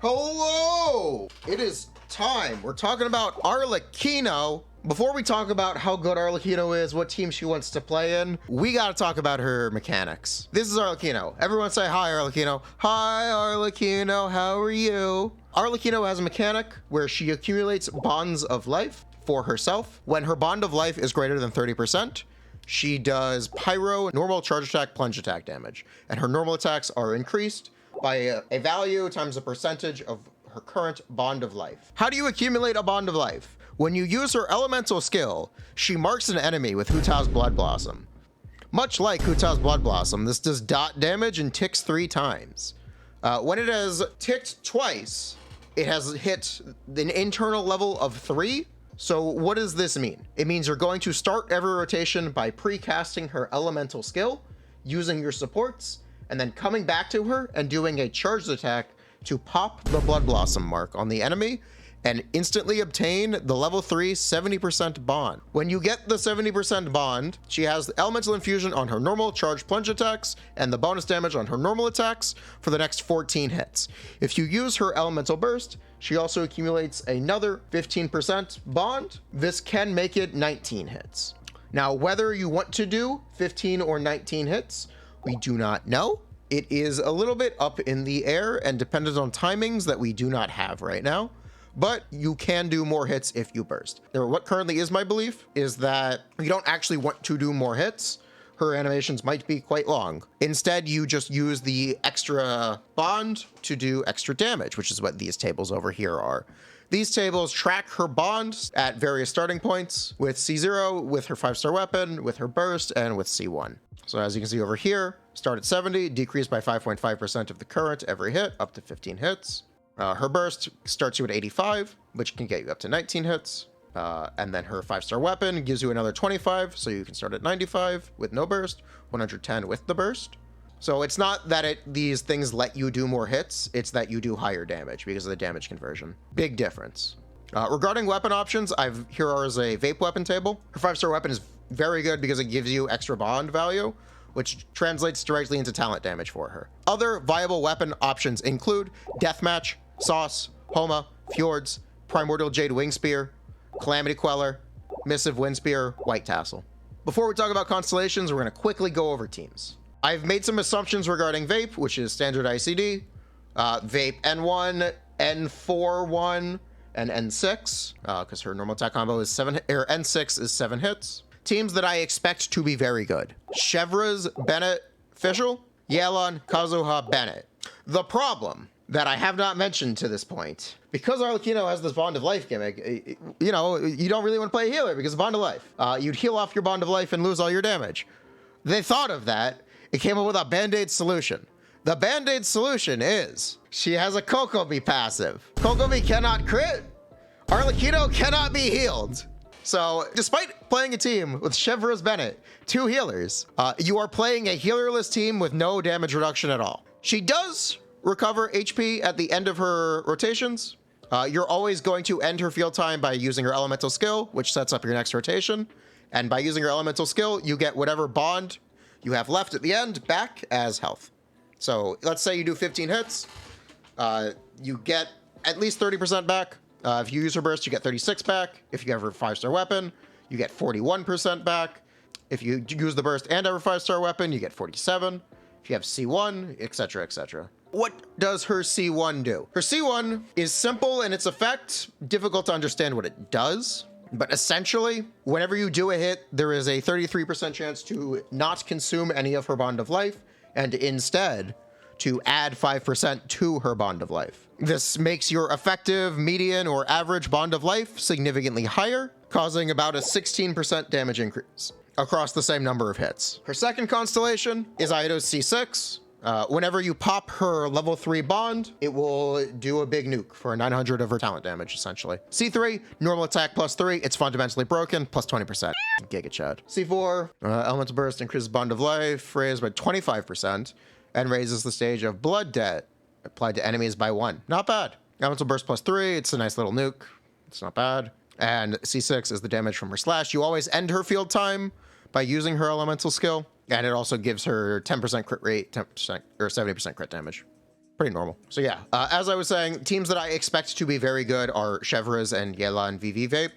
Hello! It is time. We're talking about Arlecchino. Before we talk about how good Arlecchino is, what team she wants to play in, we gotta talk about her mechanics. This is Arlecchino. Everyone say hi, Arlecchino. Hi, Arlecchino, how are you? Arlecchino has a mechanic where she accumulates bonds of life for herself. When her bond of life is greater than 30%, she does pyro, normal, charge attack, plunge attack damage. And her normal attacks are increased by a value times a percentage of her current bond of life. How do you accumulate a bond of life? When you use her elemental skill, she marks an enemy with Hu Tao's Blood Blossom. Much like Hu Tao's Blood Blossom, this does dot damage and ticks 3 times. When it has ticked twice, it has hit an internal level of 3. So what does this mean? It means you're going to start every rotation by pre-casting her elemental skill, using your supports, and then coming back to her and doing a charged attack to pop the Blood Blossom mark on the enemy and instantly obtain the level 3 70% bond. When you get the 70% bond, she has the elemental infusion on her normal charge plunge attacks and the bonus damage on her normal attacks for the next 14 hits. If you use her elemental burst, she also accumulates another 15% bond. This can make it 19 hits. Now, whether you want to do 15 or 19 hits, we do not know. It is a little bit up in the air and dependent on timings that we do not have right now. But you can do more hits if you burst. What currently is my belief is that you don't actually want to do more hits. Her animations might be quite long. Instead, you just use the extra bond to do extra damage, which is what these tables over here are. These tables track her bonds at various starting points with C0, with her 5-star weapon, with her burst, and with C1. So as you can see over here, start at 70, decrease by 5.5% of the current every hit, up to 15 hits. Her burst starts you at 85, which can get you up to 19 hits. And then her 5-star weapon gives you another 25, so you can start at 95 with no burst, 110 with the burst. So it's not that these things let you do more hits, it's that you do higher damage because of the damage conversion. Big difference. Regarding weapon options, here is a vape weapon table. Her 5-star weapon is very good because it gives you extra bond value, which translates directly into talent damage for her. Other viable weapon options include Deathmatch, Sauce, Homa, Fjords, Primordial Jade Wing Spear, Calamity Queller, Missive Wind Spear, White Tassel. Before we talk about Constellations, we're going to quickly go over teams. I've made some assumptions regarding Vape, which is standard ICD, Vape N1, N4-1, and N6, because her normal attack combo is N6 is 7 hits. Teams that I expect to be very good: Chevra's, Bennett, Fischl, Yelan, Kazuha, Bennett. The problem that I have not mentioned to this point, because Arlecchino has this Bond of Life gimmick, you don't really want to play a healer because of Bond of Life. You'd heal off your Bond of Life and lose all your damage. They thought of that. It came up with a Band-Aid solution. The Band-Aid solution is she has a Kokomi passive. Kokomi cannot crit. Arlecchino cannot be healed. So despite playing a team with Chevra's Bennett, 2 healers, you are playing a healerless team with no damage reduction at all. She does recover HP at the end of her rotations. You're always going to end her field time by using her elemental skill, which sets up your next rotation. And by using her elemental skill, you get whatever bond you have left at the end back as health. So let's say you do 15 hits, you get at least 30% back. If you use her burst, you get 36 back. If you have her 5-star weapon, you get 41% back. If you use the burst and have her 5-star weapon, you get 47. If you have C1, etc., etc. What does her C1 do? Her C1 is simple in its effect, difficult to understand what it does. But essentially, whenever you do a hit, there is a 33% chance to not consume any of her Bond of Life, and instead to add 5% to her Bond of Life. This makes your effective, median, or average Bond of Life significantly higher, causing about a 16% damage increase across the same number of hits. Her second constellation is Aido's C6. Whenever you pop her level 3 bond, it will do a big nuke for 900 of her talent damage, essentially. C3, normal attack +3, it's fundamentally broken, plus 20%. Giga Chad. C4, elemental burst increases bond of life, raised by 25%, and raises the stage of blood debt, applied to enemies by 1. Not bad. Elemental burst +3, it's a nice little nuke. It's not bad. And C6 is the damage from her slash. You always end her field time by using her elemental skill. And it also gives her 10% crit rate, 10% or 70% crit damage. pretty normal. So yeah, as I was saying, teams that I expect to be very good are Chevreuse and Yela and Vivive,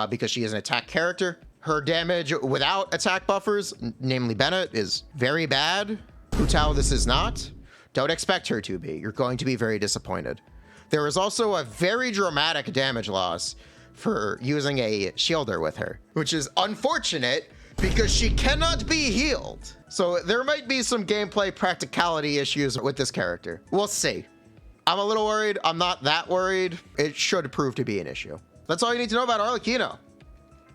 because she is an attack character. Her damage without attack buffers, namely Bennett, is very bad. Hu Tao, this is not. Don't expect her to be. You're going to be very disappointed. There is also a very dramatic damage loss for using a shielder with her, which is unfortunate because she cannot be healed. So there might be some gameplay practicality issues with this character. We'll see. I'm a little worried. I'm not that worried. It should prove to be an issue. That's all you need to know about Arlecchino.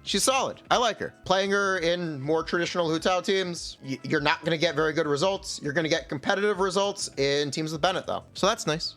She's solid. I like her. Playing her in more traditional Hu Tao teams, you're not going to get very good results. You're going to get competitive results in teams with Bennett, though. So that's nice.